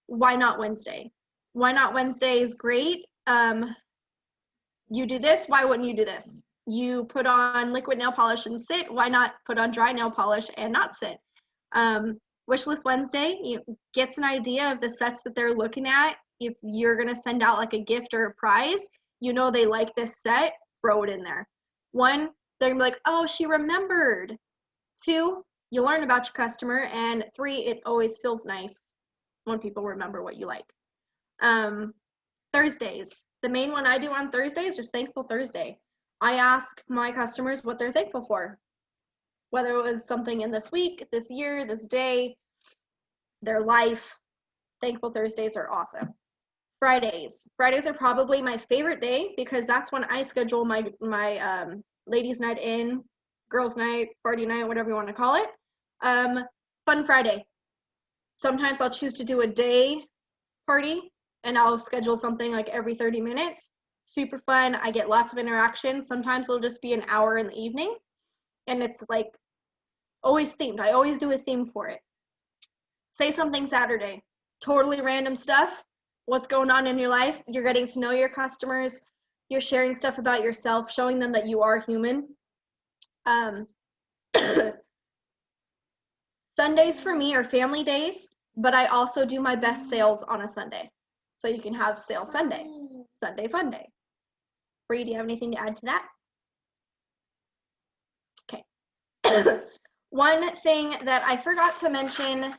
Why not Wednesday? Why not Wednesday is great. You do this, why wouldn't you do this? You put on liquid nail polish and sit, why not put on dry nail polish and not sit? Wishlist Wednesday gets an idea of the sets that they're looking at. If you're gonna send out like a gift or a prize, they like this set, throw it in there. 1, they're gonna be like, oh, she remembered. 2, you learn about your customer, and 3, it always feels nice when people remember what you like. Thursdays. The main one I do on Thursdays is just Thankful Thursday. I ask my customers what they're thankful for. Whether it was something in this week, this year, this day, their life. Thankful Thursdays are awesome. Fridays. Fridays are probably my favorite day because that's when I schedule my ladies' night in, girls' night, party night, whatever you want to call it. Fun Friday. Sometimes I'll choose to do a day party, and I'll schedule something like every 30 minutes. Super fun. I get lots of interaction. Sometimes it'll just be an hour in the evening, and it's like always themed. I always do a theme for it. Say Something Saturday. Totally random stuff. What's going on in your life? You're getting to know your customers. You're sharing stuff about yourself, showing them that you are human. Sundays for me are family days, but I also do my best sales on a Sunday. So you can have Sale Sunday, Sunday Fun Day. Bree, do you have anything to add to that? Okay. One thing that I forgot to mention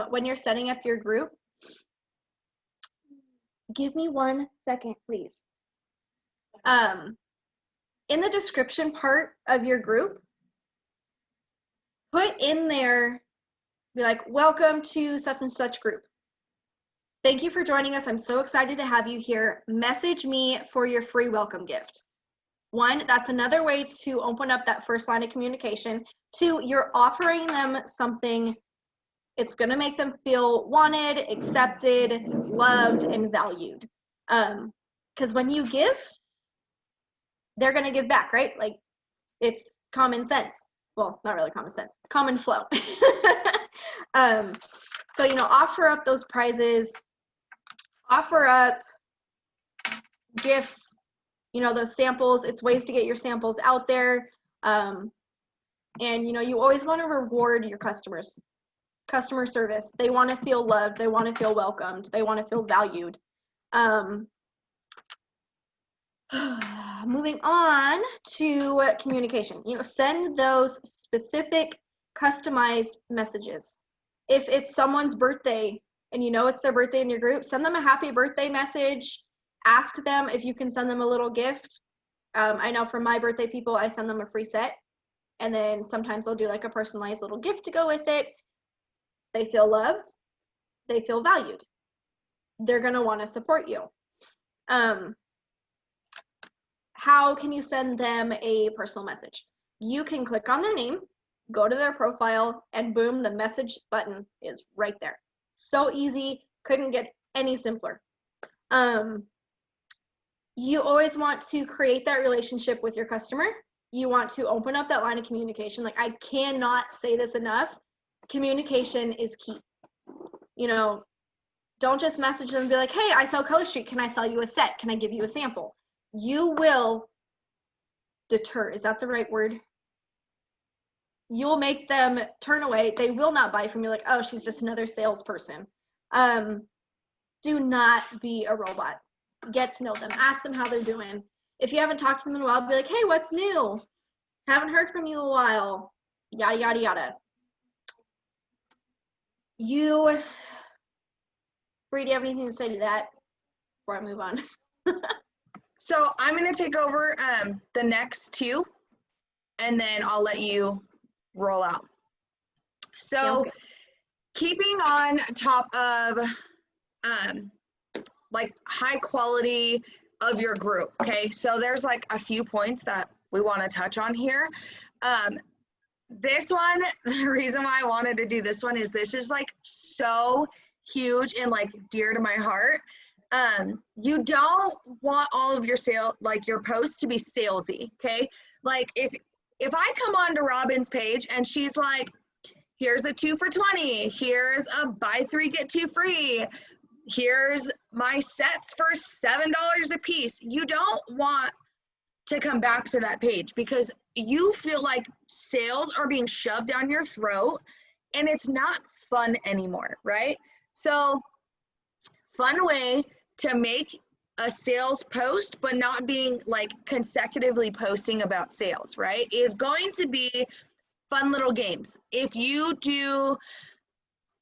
when you're setting up your group, give me 1 second, please. In the description part of your group, put in there, be like, welcome to such and such group. Thank you for joining us. I'm so excited to have you here. Message me for your free welcome gift. 1, that's another way to open up that first line of communication. 2, you're offering them something. It's going to make them feel wanted, accepted, loved, and valued. Because when you give, they're going to give back, right? Like, it's common sense. Well, not really common sense, common flow. So, offer up those prizes, offer up gifts, those samples. It's ways to get your samples out there. And, you always want to reward your customers. Customer service. They want to feel loved. They want to feel welcomed. They want to feel valued. Moving on to communication. Send those specific customized messages. If it's someone's birthday and you know it's their birthday in your group, send them a happy birthday message. Ask them if you can send them a little gift. I know for my birthday people, I send them a free set. And then sometimes I'll do like a personalized little gift to go with it. They feel loved. They feel valued. They're going to want to support you. How can you send them a personal message? You can click on their name, go to their profile, and boom, the message button is right there. So easy, couldn't get any simpler. You always want to create that relationship with your customer. You want to open up that line of communication. Like, I cannot say this enough. Communication is key. You know, don't just message them and be like, hey, I sell Colorstreet. Can I sell you a set? Can I give you a sample? You will deter. Is that the right word? You'll make them turn away. They will not buy from you like, oh, she's just another salesperson. Do not be a robot. Get to know them. Ask them how they're doing. If you haven't talked to them in a while, be like, hey, what's new? Haven't heard from you in a while. Yada, yada, yada. Bree, do you have anything to say to that before I move on? So I'm going to take over the next two, and then I'll let you roll out. So keeping on top of like high quality of your group, okay? So there's like a few points that we want to touch on here. This one, the reason why I wanted to do this one is this is like so huge and like dear to my heart. You don't want all of your your posts to be salesy, okay? Like if I come on to Robin's page and she's like, here's a 2 for $20, here's a buy 3 get 2 free, here's my sets for $7 a piece, you don't want to come back to that page because you feel like sales are being shoved down your throat and it's not fun anymore, right? So fun way to make a sales post but not being like consecutively posting about sales, right, is going to be fun little games. If you do,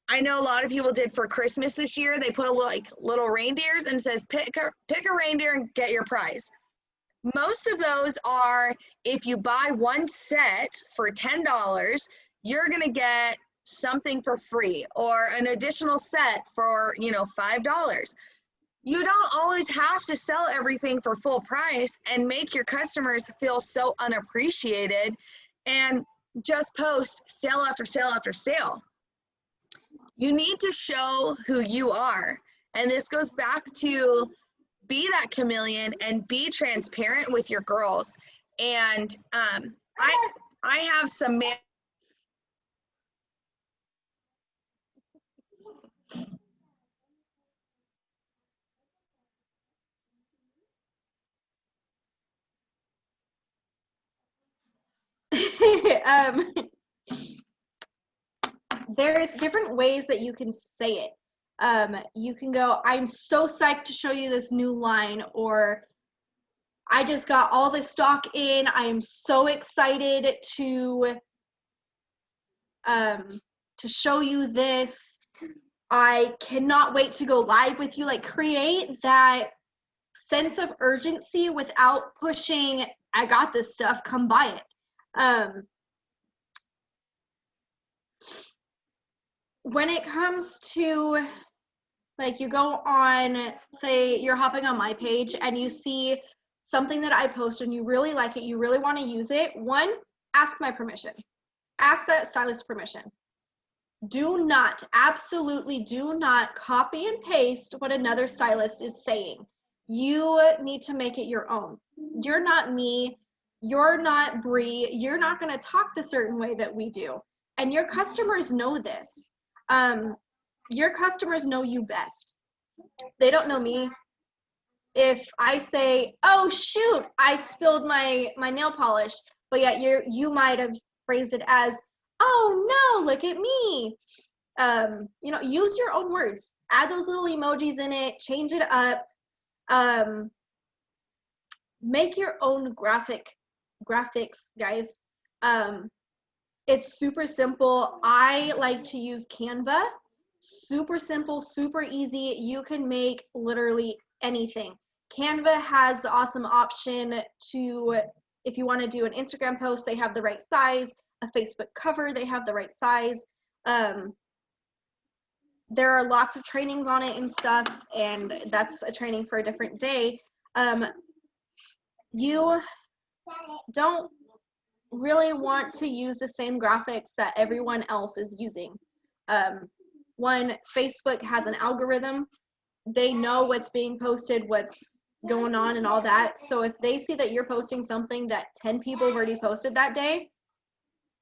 I know a lot of people did for Christmas this year, they put little reindeers and says pick a reindeer and get your prize. Most of those are, if you buy one set for $10, you're going to get something for free or an additional set for, $5. You don't always have to sell everything for full price and make your customers feel so unappreciated and just post sale after sale after sale. You need to show who you are. And this goes back to be that chameleon and be transparent with your girls. And I have some There's different ways that you can say it. You can go, I'm so psyched to show you this new line, or I just got all this stock in. I am so excited to show you this. I cannot wait to go live with you. Like, create that sense of urgency without pushing, I got this stuff, come buy it. When it comes to, like, you go on, say you're hopping on my page and you see something that I post and you really like it, you really want to use it, one, ask my permission. Ask that stylist permission. Do not, absolutely do not copy and paste what another stylist is saying. You need to make it your own. You're not me. You're not Bree. You're not going to talk the certain way that we do. And your customers know this. Your customers know you best. They don't know me. If I say, oh shoot, I spilled my nail polish, but yet you might have phrased it as, oh no, look at me. Use your own words. Add those little emojis in it, change it up. Make your own graphics, guys. It's super simple. I like to use Canva. Super simple, super easy. You can make literally anything. Canva has the awesome option to, if you want to do an Instagram post, they have the right size. A Facebook cover, they have the right size. There are lots of trainings on it and stuff, and that's a training for a different day. You don't really want to use the same graphics that everyone else is using. When Facebook has an algorithm, they know what's being posted, what's going on and all that. So if they see that you're posting something that 10 people have already posted that day,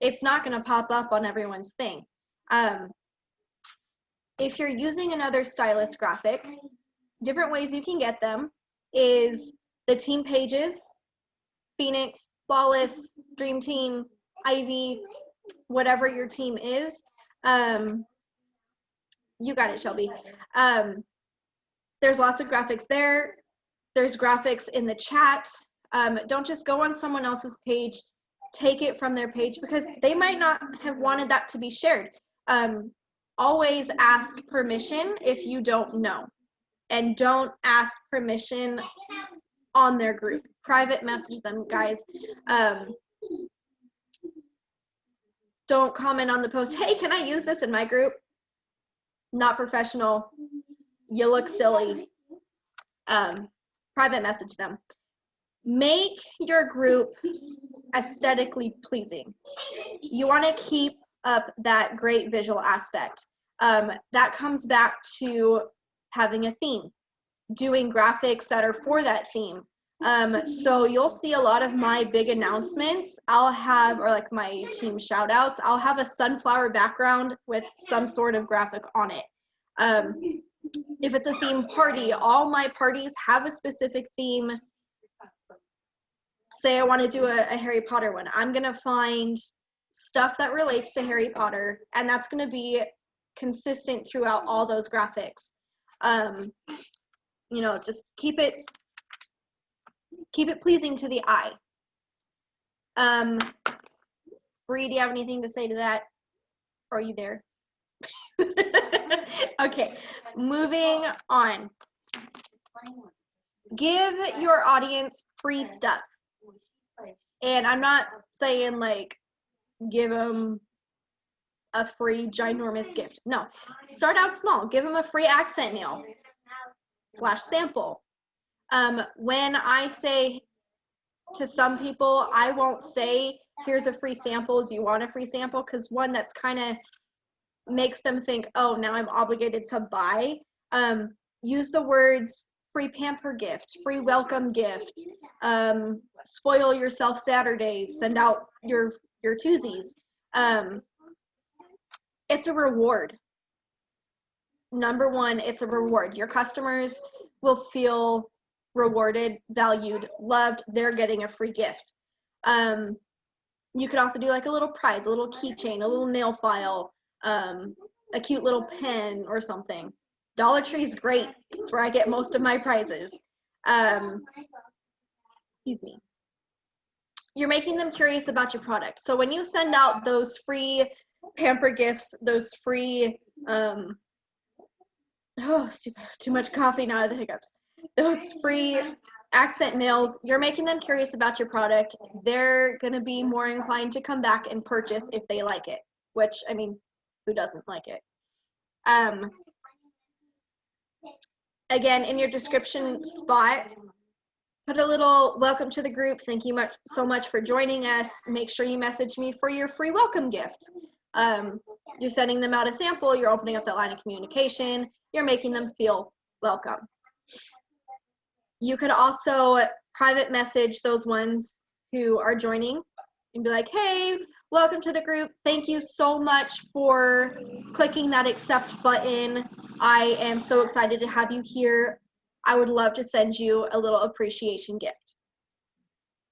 it's not going to pop up on everyone's thing. If you're using another stylist graphic, different ways you can get them is the team pages, Phoenix, Flawless, Dream Team, Ivy, whatever your team is. You got it, Shelby. There's lots of graphics there. There's graphics in the chat. Don't just go on someone else's page, take it from their page, because they might not have wanted that to be shared. Always ask permission if you don't know, and don't ask permission on their group. Private message them, guys. Don't comment on the post, hey, can I use this in my group? Not professional. You look silly. Private message them. Make your group aesthetically pleasing. You want to keep up that great visual aspect. That comes back to having a theme, doing graphics that are for that theme. So you'll see a lot of my big announcements, I'll have, or like my team shout outs, I'll have a sunflower background with some sort of graphic on it. If it's a theme party, all my parties have a specific theme. Say I want to do a Harry Potter one. I'm going to find stuff that relates to Harry Potter, and that's going to be consistent throughout all those graphics. You know, just keep it pleasing to the eye. Bree, do you have anything to say to that? Or are you there? Okay, moving on. Give your audience free stuff. And I'm not saying like give them a free ginormous gift. No, start out small. Give them a free accent nail / sample. When I say to some people, I won't say, here's a free sample. Do you want a free sample? Because one, that's kind of makes them think, oh, now I'm obligated to buy. Use the words free pamper gift, free welcome gift, spoil yourself Saturdays, send out your twosies. It's a reward. Number one, it's a reward. Your customers will feel rewarded, valued, loved. They're getting a free gift. You could also do like a little prize, a little keychain, a little nail file, a cute little pen or something. Dollar Tree is great. It's where I get most of my prizes. Excuse me. You're making them curious about your product. So when you send out those free pamper gifts, those free, too much coffee now, the hiccups. Those free accent nails, you're making them curious about your product. They're going to be more inclined to come back and purchase if they like it, which, I mean, who doesn't like it? Again, in your description spot, put a little welcome to the group. Thank you so much for joining us. Make sure you message me for your free welcome gift. You're sending them out a sample. You're opening up that line of communication. You're making them feel welcome. You could also private message those ones who are joining and be like, hey, welcome to the group. Thank you so much for clicking that accept button. I am so excited to have you here. I would love to send you a little appreciation gift.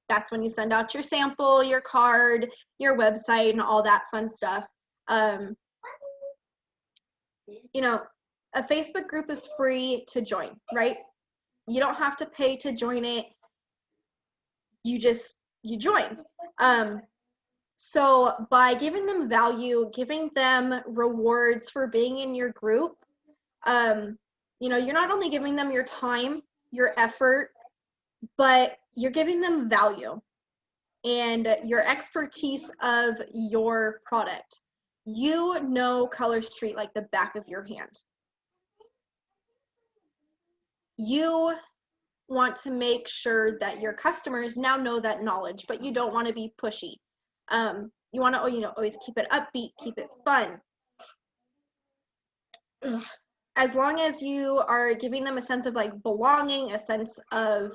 That's when you send out your sample, your card, your website, and all that fun stuff. You know, a Facebook group is free to join, right? You don't have to pay to join it. You join. So by giving them value, giving them rewards for being in your group, you know, you're not only giving them your time, your effort, but you're giving them value and your expertise of your product. You know Colorstreet like the back of your hand. You want to make sure that your customers now know that knowledge, but you don't want to be pushy. You want to, you know, always keep it upbeat, keep it fun. As long as you are giving them a sense of like belonging, a sense of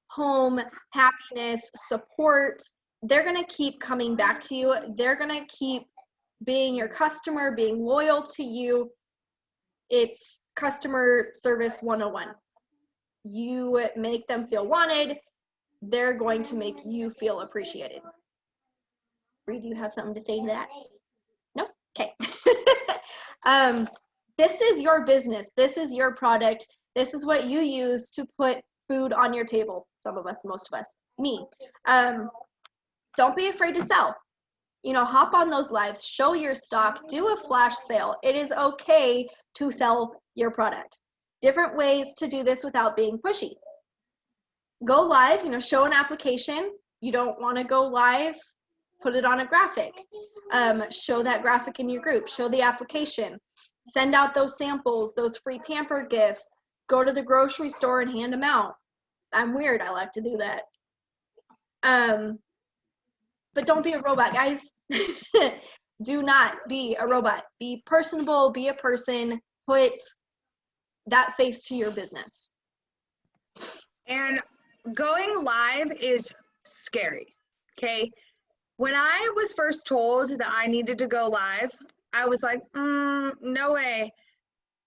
home, happiness, support, they're going to keep coming back to you. They're going to keep being your customer, being loyal to you. It's customer service 101. You make them feel wanted. They're going to make you feel appreciated. Bree, do you have something to say to that? No? Okay. This is your business. This is your product. This is what you use to put food on your table. Some of us, most of us, me. Don't be afraid to sell. You know, hop on those lives, show your stock, do a flash sale. It is okay to sell your product. Different ways to do this without being pushy. Go live, you know, show an application. You don't want to go live, put it on a graphic. Show that graphic in your group, show the application. Send out those samples, those free pamper gifts. Go to the grocery store and hand them out. I'm weird, I like to do that. But don't be a robot, guys. Do not be a robot. Be personable, be a person, put that face to your business. And going live is scary, okay? When I was first told that I needed to go live, I was like, no way.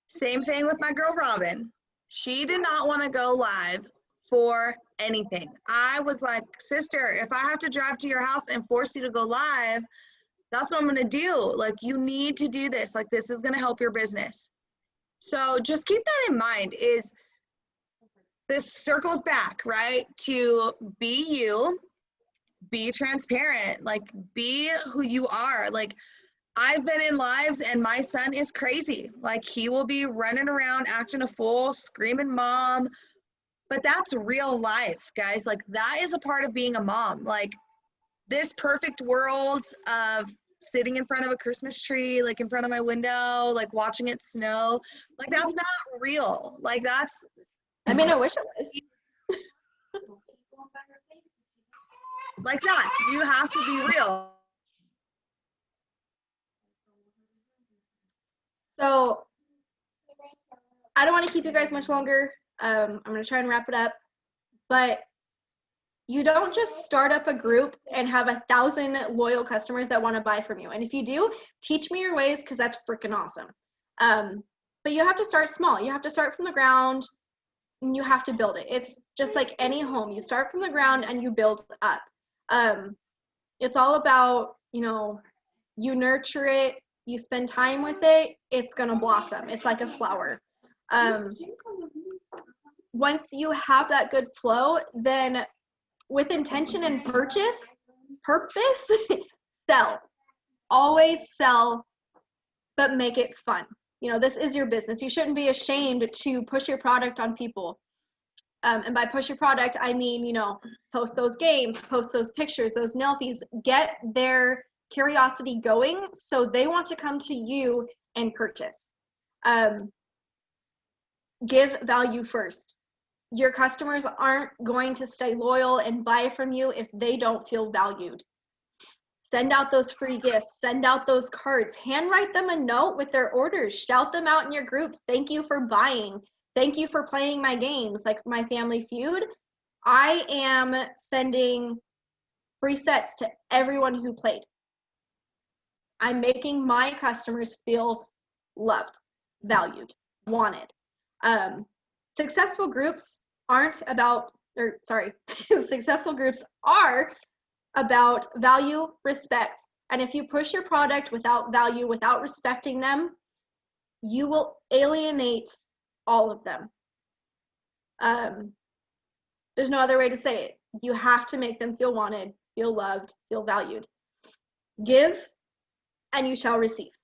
Same thing with my girl, Robin. She did not want to go live for anything. I was like, sister, if I have to drive to your house and force you to go live, that's what I'm going to do. Like, you need to do this. Like, this is going to help your business. So just keep that in mind. Is this circles back, right? To be you, be transparent, like be who you are. Like, I've been in lives and my son is crazy. Like, he will be running around acting a fool, screaming mom, but that's real life, guys. Like, that is a part of being a mom. Like, this perfect world of sitting in front of a Christmas tree, like in front of my window, like watching it snow, like that's not real. Like, that's, I mean, I wish it was. like that. You have to be real. So I don't want to keep you guys much longer. I'm going to try and wrap it up. But you don't just start up a group and have 1,000 loyal customers that want to buy from you. And if you do, teach me your ways, because that's freaking awesome. But you have to start small. You have to start from the ground and you have to build it. It's just like any home. You start from the ground and you build up. It's all about, you know, you nurture it, you spend time with it, it's going to blossom. It's like a flower. Once you have that good flow, then with intention and purpose, sell. Always sell, but make it fun. You know, this is your business. You shouldn't be ashamed to push your product on people. And by push your product, I mean, you know, post those games, post those pictures, those selfies, get their curiosity going so they want to come to you and purchase. Give value first. Your customers aren't going to stay loyal and buy from you if they don't feel valued. Send out those free gifts, send out those cards, handwrite them a note with their orders, shout them out in your group. Thank you for buying. Thank you for playing my games, like my Family Feud. I am sending free sets to everyone who played. I'm making my customers feel loved, valued, wanted. Successful groups successful groups are about value, respect. And if you push your product without value, without respecting them, you will alienate all of them. There's no other way to say it. You have to make them feel wanted, feel loved, feel valued. Give, and you shall receive.